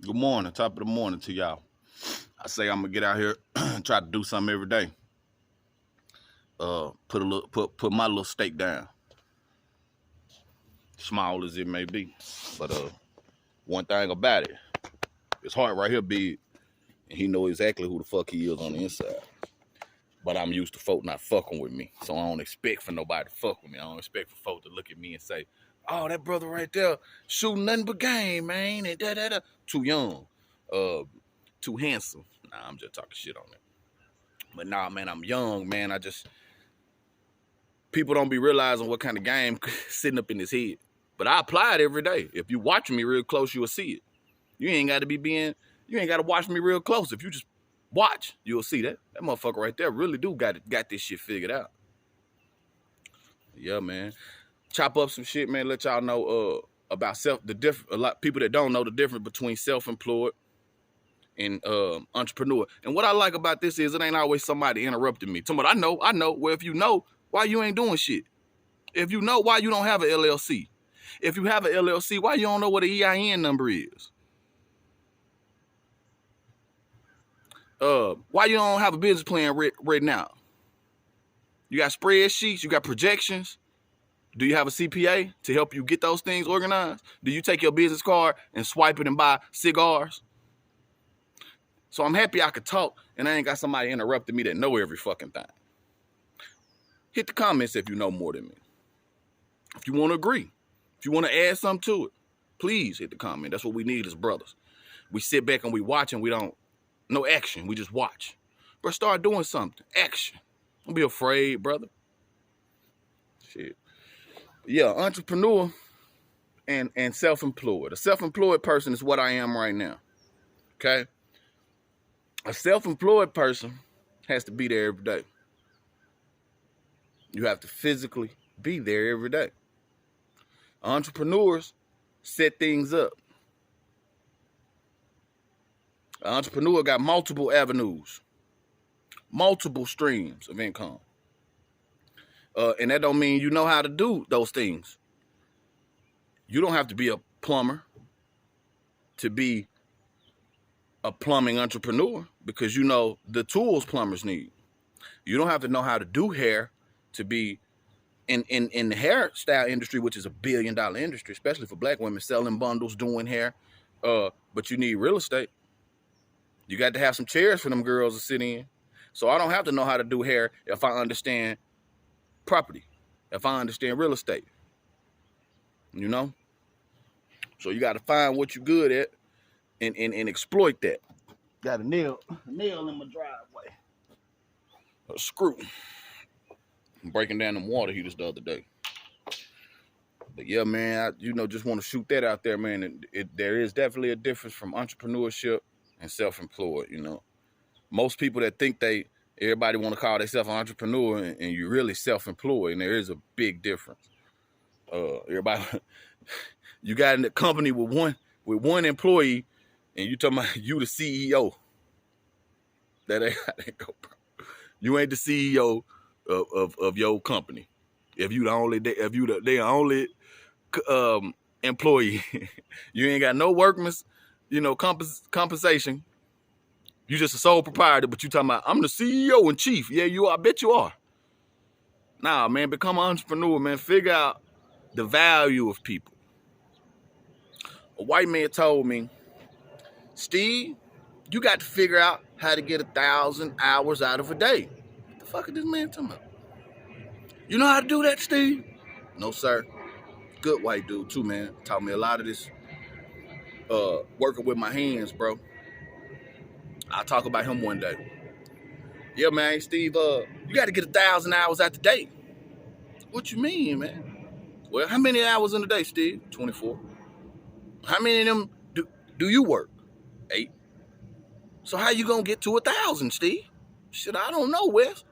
Good morning, top of the morning to y'all. I say I'm gonna get out here and try to do something every day. Put my little stake down, small as it may be. But one thing about it, his heart right here big, and he know exactly who the fuck he is on the inside. But I'm used to folk not fucking with me, so I don't expect for nobody to fuck with me. I don't expect for folk to look at me and say, "Oh, that brother right there shooting nothing but game, man," and da da da. Too young, too handsome. Nah, I'm just talking shit on that. But nah, man, I'm young, man. People don't be realizing what kind of game sitting up in his head. But I apply it every day. If you watch me real close, you'll see it. You ain't got to watch me real close. If you just watch, you'll see that. That motherfucker right there really do got this shit figured out. Yeah, man. Chop up some shit, man. Let y'all know about a lot of people that don't know the difference between self-employed and entrepreneur. And what I like about this is it ain't always somebody interrupting me. Somebody I know. Well, if you know, why you ain't doing shit? If you know, why you don't have an LLC? If you have an LLC, why you don't know what an EIN number is? Why you don't have a business plan right now? You got spreadsheets, you got projections. Do you have a CPA to help you get those things organized? Do you take your business card and swipe it and buy cigars? So I'm happy I could talk and I ain't got somebody interrupting me that know every fucking thing. Hit the comments if you know more than me. If you want to agree, if you want to add something to it, please hit the comment. That's what we need as brothers. We sit back and we watch and we don't, no action. We just watch. But start doing something. Action. Don't be afraid, brother. Shit. Yeah, entrepreneur and self-employed. A self-employed person is what I am right now. Okay? A self-employed person has to be there every day. You have to physically be there every day. Entrepreneurs set things up. An entrepreneur got multiple avenues, multiple streams of income. And that don't mean you know how to do those things. You don't have to be a plumber to be a plumbing entrepreneur because you know the tools plumbers need. You don't have to know how to do hair to be in the hairstyle industry, which is $1 billion industry, especially for black women selling bundles, doing hair. But you need real estate. You got to have some chairs for them girls to sit in. So I don't have to know how to do hair if I understand property, if I understand real estate. You know? So you got to find what you're good at and exploit that. Got a nail in my driveway. A screw. I'm breaking down them water heaters the other day. But yeah, man, I just want to shoot that out there, man. There is definitely a difference from entrepreneurship and self-employed, you know. Most people that think everybody want to call themselves an entrepreneur and you're really self-employed, and there is a big difference. Everybody, you got in a company with one employee, and you talking about you the CEO. That ain't how that go, bro. You ain't the CEO of your company. If you the only employee, you ain't got no workman's, compensation. You just a sole proprietor, but you talking about I'm the CEO and chief. Yeah, you are. I bet you are. Nah, man, become an entrepreneur, man. Figure out the value of people. A white man told me, Steve, you got to figure out how to get 1,000 hours out of a day. What the fuck is this man talking about? You know how to do that, Steve? No, sir. Good white dude, too, man. Taught me a lot of this working with my hands, bro. I'll talk about him one day. Yeah, man, Steve, you got to get 1,000 hours out the day. What you mean, man? Well, how many hours in a day, Steve? 24. How many of them do you work? 8. So how you gonna get to 1,000, Steve? Shit, I don't know, Wes.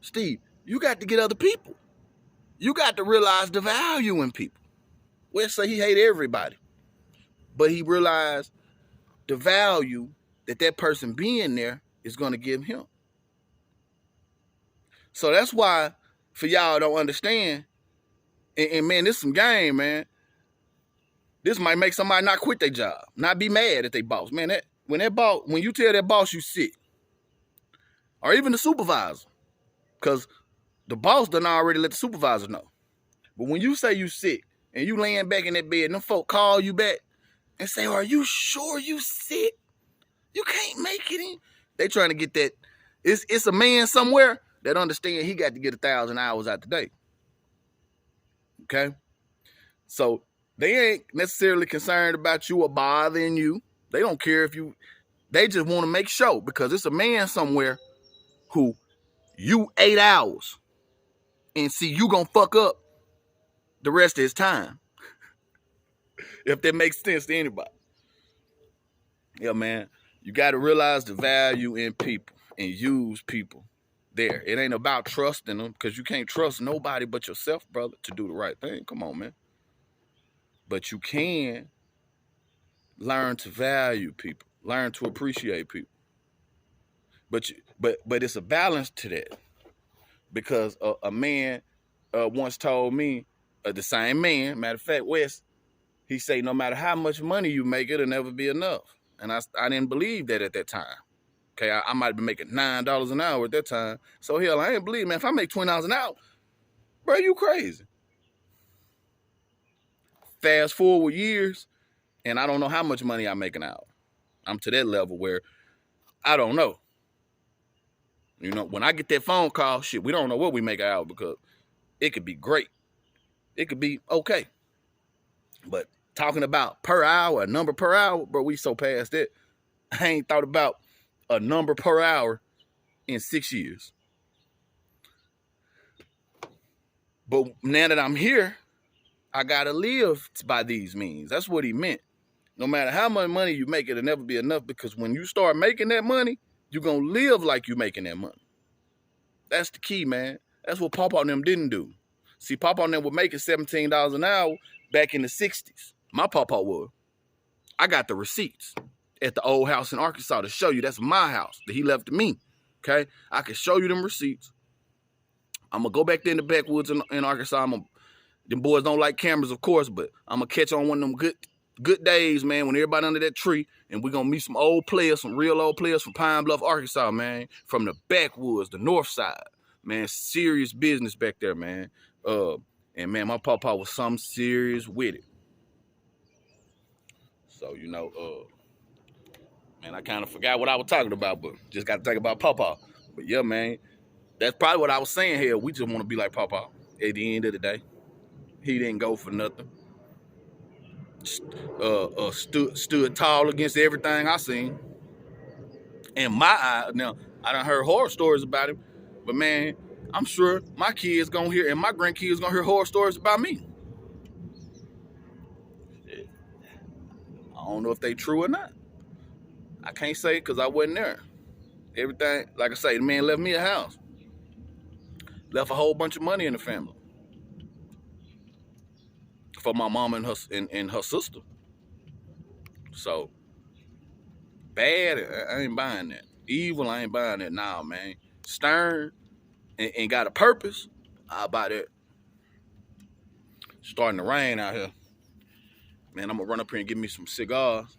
Steve, you got to get other people. You got to realize the value in people. Wes say he hate everybody, but he realized the value that person being there is gonna give him. So that's why, for y'all don't understand, and man, this some game, man. This might make somebody not quit their job, not be mad at their boss. Man, when you tell that boss you sick, or even the supervisor, because the boss done already let the supervisor know. But when you say you sick and you laying back in that bed and them folk call you back and say, are you sure you sick? You can't make it in. They trying to get that. It's a man somewhere that understand he got to get 1,000 hours out the day. Okay? So they ain't necessarily concerned about you or bothering you. They don't care if you, they just want to make sure, because it's a man somewhere who you 8 hours and see you gonna fuck up the rest of his time. If that makes sense to anybody. Yeah, man. You got to realize the value in people and use people there. It ain't about trusting them, because you can't trust nobody but yourself, brother, to do the right thing. Come on, man. But you can learn to value people, learn to appreciate people. But it's a balance to that, because a man once told me, the same man, matter of fact, Wes, he say no matter how much money you make, it'll never be enough. And I didn't believe that at that time. Okay, I might be making $9 an hour at that time. So hell, I ain't believe, man, if I make $20 an hour, bro, you crazy. Fast forward years, and I don't know how much money I make an hour. I'm to that level where I don't know. You know, when I get that phone call, shit, we don't know what we make an hour, because it could be great. It could be okay. But talking about per hour, a number per hour, bro, we so past that. I ain't thought about a number per hour in 6 years. But now that I'm here, I gotta live by these means. That's what he meant. No matter how much money you make, it'll never be enough, because when you start making that money, you're gonna live like you making that money. That's the key, man. That's what Papa and them didn't do. See, Papa and them were making $17 an hour back in the 60s. My Papa was. I got the receipts at the old house in Arkansas to show you that's my house that he left to me. Okay? I can show you them receipts. I'm going to go back there in the backwoods in Arkansas. Them boys don't like cameras, of course, but I'm going to catch on one of them good days, man, when everybody under that tree, and we're going to meet some old players, some real old players from Pine Bluff, Arkansas, man, from the backwoods, the north side. Man, serious business back there, man. And, man, my Papa was something serious with it. So, you know, man, I kind of forgot what I was talking about, but just got to think about Papa. But, yeah, man, that's probably what I was saying here. We just want to be like Papa at the end of the day. He didn't go for nothing. Stood tall against everything I seen. In my eye, now, I done heard horror stories about him, but, man, I'm sure my kids gonna hear, and my grandkids gonna hear horror stories about me. I don't know if they true or not. I can't say because I wasn't there. Everything, like I say, the man left me a house. Left a whole bunch of money in the family. For my mom and her sister. So, bad, I ain't buying that. Evil, I ain't buying that now, man. Stern and got a purpose, I'll buy that. Starting to rain out here. Man, I'm going to run up here and get me some cigars.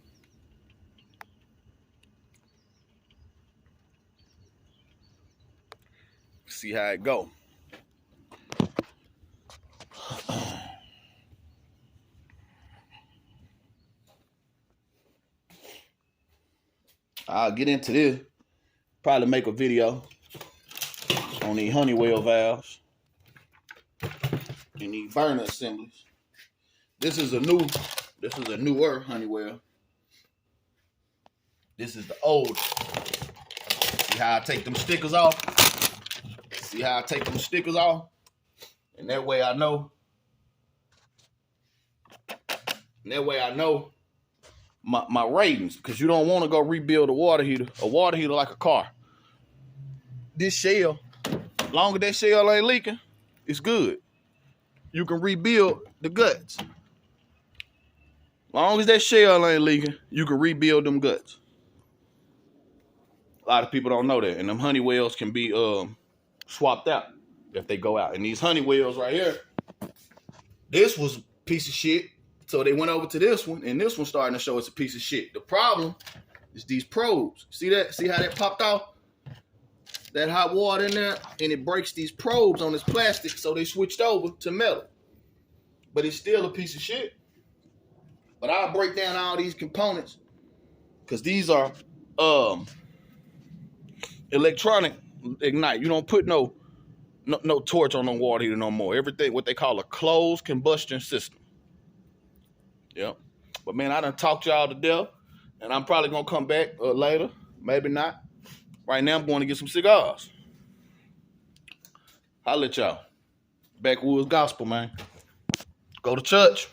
See how it go. I'll get into this. Probably make a video on these Honeywell valves and these burner assemblies. This is a newer Honeywell. This is the old. See how I take them stickers off? See how I take them stickers off? And that way I know. And that way I know my ratings, because you don't want to go rebuild a water heater like a car. This shell, long as that shell ain't leaking, it's good. You can rebuild the guts. Long as that shell ain't leaking, you can rebuild them guts. A lot of people don't know that, and them Honeywells can be swapped out if they go out. And these Honeywells right here, this was a piece of shit So they went over to this one, and this one's starting to show it's a piece of shit. The problem is these probes. See that? See how that popped off? That hot water in there, and it breaks these probes on this plastic, so they switched over to metal. But it's still a piece of shit. But I'll break down all these components, because these are electronic ignite. You don't put no torch on no water heater no more. Everything, what they call a closed combustion system. Yep. But man, I done talked y'all to death, and I'm probably gonna come back later, maybe not. Right now, I'm going to get some cigars. Holla at y'all. Backwoods gospel, man. Go to church.